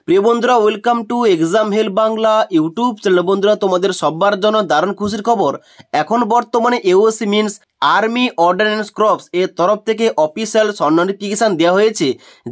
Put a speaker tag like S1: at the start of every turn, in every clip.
S1: প্রিয় বন্ধুরা, welcome to exam help Bangla YouTube channel. বন্ধুরা, তোমাদের সবার জন্য দারুণ খুশির খবর। এখন বর্তমানে AOC means army ordnance crops এর তরফ থেকে অফিসিয়াল নোটিফিকেশান দেওয়া হয়েছে,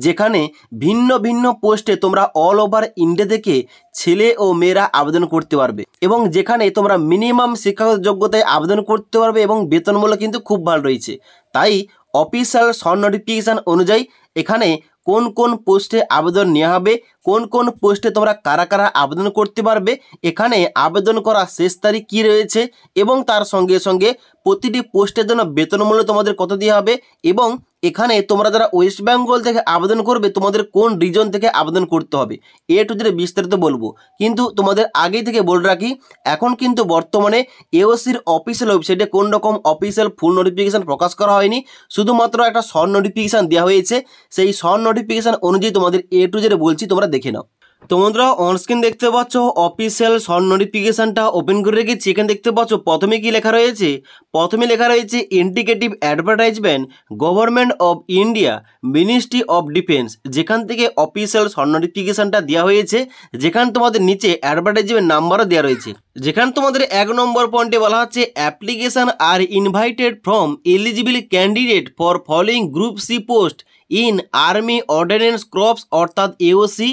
S1: যেখানে ভিন্ন ভিন্ন পোস্টে তোমরা অল ওভার ইন্ডিয়া থেকে ছেলে ও মেয়েরা আবেদন করতে পারবে এবং যেখানে তোমরা মিনিমাম শিক্ষাগত যোগ্যতায় আবেদন করতে পারবে এবং বেতনমূল্য কিন্তু খুব ভালো রয়েছে। তাই অফিসিয়াল নোটিফিকেশান অনুযায়ী এখানে কোন কোন পোস্টে আবেদন নেওয়া হবে, কোন কোন পোস্টে তোমরা কারা কারা আবেদন করতে পারবে, এখানে আবেদন করার শেষ তারিখ কী রয়েছে এবং তার সঙ্গে সঙ্গে প্রতিটি পোস্টের জন্য বেতনমূল্য তোমাদের কত দেওয়া হবে এবং এখানে তোমরা যারা ওয়েস্ট বেঙ্গল থেকে আবেদন করবে তোমাদের কোন রিজন থেকে আবেদন করতে হবে, এ টু জেড বিস্তারিত বলবো। কিন্তু তোমাদের আগেই থেকে বলে রাখি, এখন কিন্তু বর্তমানে এওসির অফিসিয়াল ওয়েবসাইটে কোন রকম অফিসিয়াল ফুল নোটিফিকেশান প্রকাশ করা হয়নি, শুধুমাত্র একটা শর্ট নোটিফিকেশান দেওয়া হয়েছে। সেই শর্ট নোটিফিকেশান অনুযায়ী তোমাদের এ টু জেড বলছি, তোমরা দেখে নাও। তো বন্ধুরা, অনস্ক্রিন দেখতে পাচ্ছ অফিসিয়াল শর্ট নোটিফিকেশানটা ওপেন করে রেখেছি। এখানে দেখতে পাচ্ছ প্রথমে কি লেখা রয়েছে, প্রথমে লেখা রয়েছে indicative advertisement government of India ministry of defence, যেখান থেকে অফিসিয়াল শর্ট নোটিফিকেশানটা দেওয়া হয়েছে, যেখানে তোমাদের নিচে অ্যাডভার্টাইজমেন্ট নাম্বারও দেওয়া রয়েছে। যেখানে তোমাদের 1 নম্বর পয়েন্টে বলা হচ্ছে application are invited from eligible candidate for following group C post in army ordnance corps অর্থাৎ AOC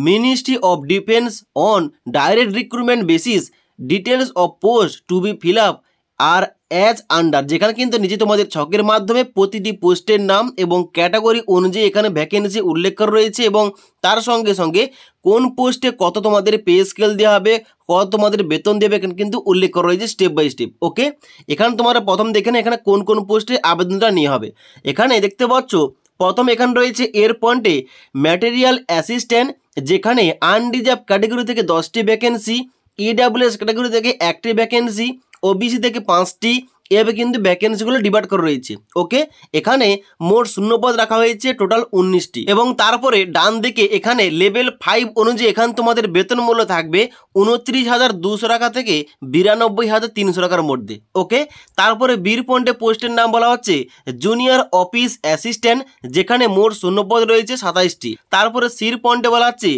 S1: ministry of defence on direct recruitment basis, details of post to be fill up are as under. যেখানে কিন্তু নিচে তোমাদের ছকের মাধ্যমে প্রতিটি পোস্টের নাম এবং ক্যাটাগরি অনুযায়ী এখানে ভ্যাকেন্সি উল্লেখ করা রয়েছে এবং তার সঙ্গে সঙ্গে কোন পোস্টে কত তোমাদের পে স্কেল দেওয়া হবে, কত তোমাদের বেতন দেবে, এখানে কিন্তু উল্লেখ করা রয়েছে স্টেপ বাই স্টেপ। ওকে, এখানে তোমরা প্রথম দেখে না এখানে কোন কোন পোস্টে আবেদনটা নেওয়া হবে। এখানে দেখতে পাচ্ছ প্রথম এখানে রয়েছে এর পয়েন্টে ম্যাটেরিয়াল অ্যাসিস্ট্যান্ট, যেখানে আনরিজার্ভ ক্যাটাগরি থেকে 10টি ভ্যাকেন্সি, ইডাব্লিউএস ক্যাটাগরি থেকে 1টি ভ্যাকেন্সি, ওবিসি থেকে 5টি, এভাবে কিন্তু ভ্যাকেন্সিগুলো ডিভাইড করা রয়েছে। ওকে, এখানে মোট শূন্যপদ রাখা হয়েছে টোটাল 19টি এবং তারপরে ডান দিকে এখানে লেভেল 5 অনুযায়ী এখানে তোমাদের বেতন মূল্য থাকবে 29,200 টাকা থেকে 92,300 টাকার মধ্যে। ওকে, তারপরে বীর পয়েন্টে পোস্টের নাম বলা হচ্ছে জুনিয়র অফিস অ্যাসিস্ট্যান্ট, যেখানে মোট শূন্যপদ রয়েছে 27টি। তারপরে সির পয়েন্টে বলা হচ্ছে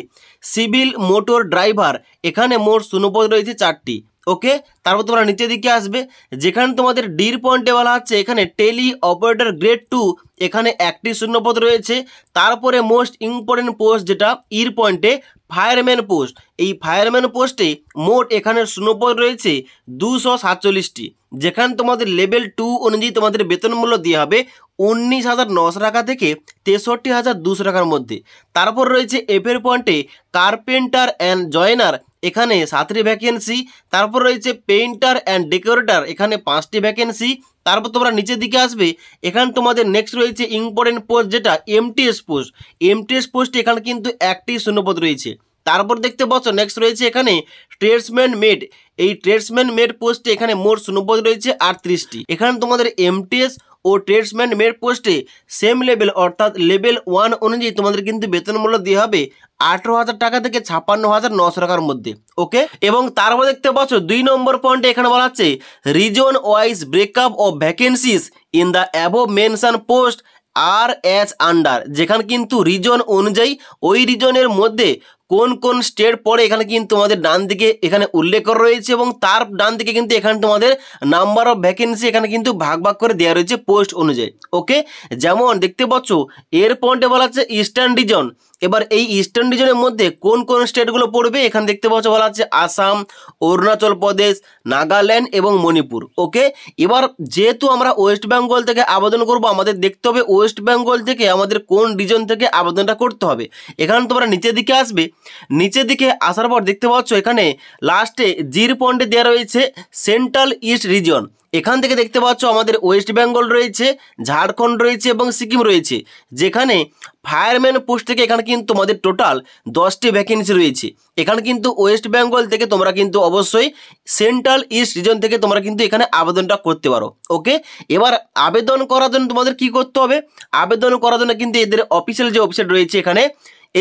S1: সিভিল মোটর ড্রাইভার, এখানে মোট শূন্যপদ রয়েছে 4টি। ওকে, তারপর তোমরা নিচের দিকে আসবে, যেখানে তোমাদের ডির পয়েন্টে বলা হচ্ছে এখানে টেলি অপারেটর গ্রেড 2, এখানে 1টি শূন্যপদ রয়েছে। তারপরে মোস্ট ইম্পর্টেন্ট পোস্ট যেটা ইর পয়েন্টে ফায়ারম্যান পোস্ট, এই ফায়ারম্যান পোস্টে মোট এখানে শূন্যপদ রয়েছে 247টি, যেখানে তোমাদের লেভেল 2 অনুযায়ী তোমাদের বেতন মূল্য দেওয়া হবে 19,900 টাকা থেকে 63,200 টাকার মধ্যে। তারপর রয়েছে এফের পয়েন্টে কার্পেন্টার অ্যান্ড জয়েনার, এখানে 7টি ভ্যাকেন্সি। তারপর রয়েছে পেইন্টার অ্যান্ড ডেকোরেটর, এখানে 5টি ভ্যাকেন্সি। তারপর তোমরা নিচের দিকে আসবে, এখানে তোমাদের নেক্সট রয়েছে ইম্পর্টেন্ট পোস্ট যেটা এমটিএস পোস্ট, এমটিএস পোস্টে এখানে কিন্তু 1টি শূন্যপদ রয়েছে। তারপর দেখতে পাচ্ছ নেক্সট রয়েছে এখানে ট্রেডসম্যান মেড, এই ট্রেডসম্যান মেড পোস্টে এখানে মোট শূন্যপদ রয়েছে 38টি। এখানে তোমাদের এমটিএস ও ট্রেডসম্যান মেড পোস্টে সেম লেভেল অর্থাৎ লেভেল 1 অনুযায়ী তোমাদের কিন্তু বেতন মূল্য দেওয়া হবে 18,000 টাকা থেকে 56,900 টাকার মধ্যে। ওকে, এবং তারপর দেখতে পাচ্ছ 2 নম্বর পয়েন্টে এখানে বলা হচ্ছে reason wise breakup of vacancies in the above mention post are as under, যেখানে কিন্তু রিজন অনুযায়ী ওই রিজনের মধ্যে কোন কোন স্টেট পড়ে এখানে কিন্তু তোমাদের ডান দিকে এখানে উল্লেখ করা রয়েছে এবং তার ডান দিকে কিন্তু এখানে তোমাদের নাম্বার অফ ভ্যাকেন্সি এখানে কিন্তু ভাগ ভাগ করে দেওয়া রয়েছে পোস্ট অনুযায়ী। ওকে, যেমন দেখতে পাচ্ছ এর পয়েন্টে বলা হচ্ছে ইস্টার্ন রিজন, এবার এই ইস্টার্ন রিজনের মধ্যে কোন কোন স্টেটগুলো পড়বে এখানে দেখতে পাচ্ছ বলা হচ্ছে আসাম, অরুণাচল প্রদেশ, নাগাল্যান্ড এবং মণিপুর। ওকে, এবার যেহেতু আমরা ওয়েস্ট বেঙ্গল থেকে আবেদন করব, আমাদের দেখতে হবে ওয়েস্ট বেঙ্গল থেকে আমাদের কোন রিজন থেকে আবেদনটা করতে হবে। এখানে তোমরা নিচের দিকে আসবে, নিচের দিকে আসার পর দেখতে পাচ্ছ এখানে লাস্টে জির পয়েন্টে দেওয়া রয়েছে সেন্ট্রাল ইস্ট রিজন। এখান থেকে দেখতে পাচ্ছ আমাদের ওয়েস্ট বেঙ্গল রয়েছে, ঝাড়খণ্ড রয়েছে এবং সিকিম রয়েছে, যেখানে ফায়ারম্যান পোস্ট থেকে এখানে কিন্তু তোমাদের টোটাল 10টি ভ্যাকেন্সি রয়েছে। এখানে কিন্তু ওয়েস্ট বেঙ্গল থেকে তোমরা কিন্তু অবশ্যই সেন্ট্রাল ইস্ট রিজন থেকে তোমরা কিন্তু এখানে আবেদনটা করতে পারো। ওকে, এবার আবেদন করার জন্য তোমাদের কি করতে হবে, আবেদন করার জন্য কিন্তু এদের অফিসিয়াল যে ওয়েবসাইট রয়েছে এখানে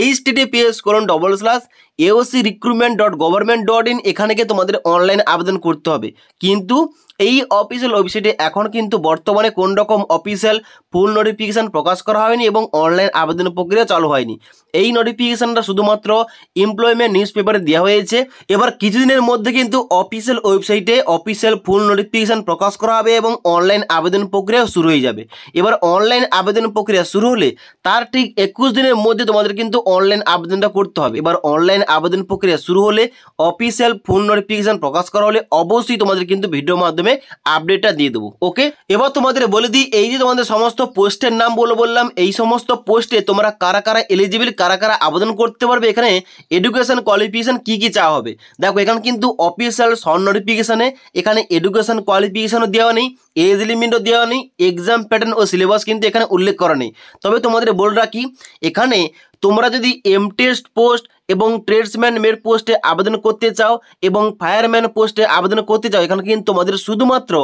S1: https:// aoc.recruitment.government.in এখানে গিয়ে তোমাদের অনলাইন আবেদন করতে হবে। কিন্তু এই অফিসিয়াল ওয়েবসাইটে এখন কিন্তু বর্তমানে কোন রকম অফিসিয়াল ফুল নোটিফিকেশান প্রকাশ করা হয়নি এবং অনলাইন আবেদন প্রক্রিয়া চালু হয়নি। এই নোটিফিকেশানটা শুধুমাত্র এমপ্লয়মেন্ট নিউজ পেপারে দেওয়া হয়েছে। এবার কিছুদিনের মধ্যে কিন্তু অফিসিয়াল ওয়েবসাইটে অফিসিয়াল ফুল নোটিফিকেশান প্রকাশ করা হবে এবং অনলাইন আবেদন প্রক্রিয়া শুরু হয়ে যাবে। এবার অনলাইন আবেদন প্রক্রিয়া শুরু হলে তার ঠিক 21 দিনের মধ্যে তোমাদের কিন্তু অনলাইন আবেদনটা করতে হবে। এবার অনলাইন আবেদন প্রক্রিয়া শুরু হলে অফিসিয়াল ফুল নোটিফিকেশান প্রকাশ করা হলে অবশ্যই তোমাদের কিন্তু ভিডিওর মাধ্যমে আপডেটটা দিয়ে দেবো। ওকে, এবার তোমাদের বলে দিই, এই যে তোমাদের সমস্ত পোস্টের নাম বললাম, এই সমস্ত পোস্টে তোমরা কারা কারা এলিজিবল, কারা কারা আবেদন করতে পারবে। এখানে এডুকেশন কোয়ালিফিকেশন কি কি চাওয়া হবে দেখো, এখানে কিন্তু অফিসিয়াল শর্ট নোটিফিকেশনে এখানে এডুকেশন কোয়ালিফিকেশনও দেওয়া নেই, এজ লিমিটও দেওয়া নেই, এক্সাম প্যাটার্ন ও সিলেবাস কিন্তু এখানে উল্লেখ করা নেই। তবে তোমাদের বলে রাখি, এখানে তোমরা যদি এমটেস্ট পোস্ট এবং ট্রেডসম্যান মেড পোস্টে আবেদন করতে চাও এবং ফায়ারম্যান পোস্টে আবেদন করতে চাও, এখানে কিন্তু তোমাদের শুধুমাত্র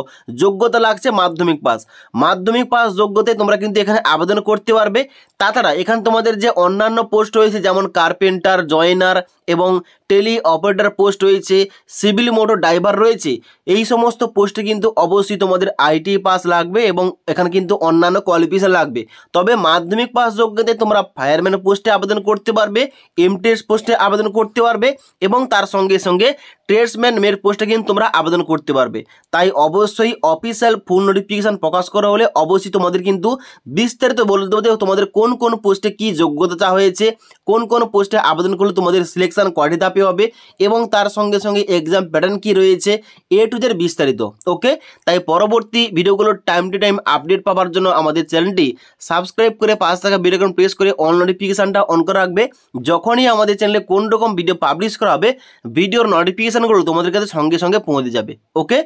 S1: যোগ্যতা লাগছে মাধ্যমিক পাস যোগ্যতায় তোমরা কিন্তু এখানে আবেদন করতে পারবে। তাছাড়া এখানে তোমাদের যে অন্যান্য পোস্ট রয়েছে যেমন কার্পেন্টার, জয়েনার এবং টেলি অপারেটর পোস্ট রয়েছে, সিভিল মোটর ড্রাইভার রয়েছে, এই সমস্ত পোস্টে কিন্তু অবশ্যই তোমাদের আইটি পাস লাগবে এবং এখানে কিন্তু অন্যান্য কোয়ালিফিকেশন লাগবে। তবে মাধ্যমিক পাস যোগ্যতায় তোমরা ফায়ারম্যান পোস্টে আবেদন করতে পারবে, এমটেস্ট পোস্টে আবেদন করতে পারবে এবং তার সঙ্গে সঙ্গে ট্রেডসম্যান মেড পোস্টে কিন্তু তোমরা আবেদন করতে পারবে। তাই অবশ্যই অফিসিয়াল ফুল নোটিফিকেশান প্রকাশ করা হলে অবশ্যই তোমাদের কিন্তু বিস্তারিত বলে দেবো তোমাদের কোন কোন পোস্টে কি যোগ্যতা চাওয়া হয়েছে, কোন কোন পোস্টে আবেদন করলে তোমাদের সিলেকশন কয়টি ধাপে হবে এবং তার সঙ্গে সঙ্গে এক্সাম প্যাটার্ন কি রয়েছে, এ টু জেড বিস্তারিত। ওকে, তাই পরবর্তী ভিডিওগুলোর টাইম টু টাইম আপডেট পাওয়ার জন্য আমাদের চ্যানেলটি সাবস্ক্রাইব করে পাশে থাকা বেল আইকন প্রেস করে অল নোটিফিকেশানটা অন করে রাখবে। যখনই আমাদের চ্যানেলে কোন রকম ভিডিও পাবলিশ করা হবে, ভিডিওর নোটিফিকেশানগুলো তোমাদের কাছে সঙ্গে সঙ্গে পৌঁছে যাবে। ওকে।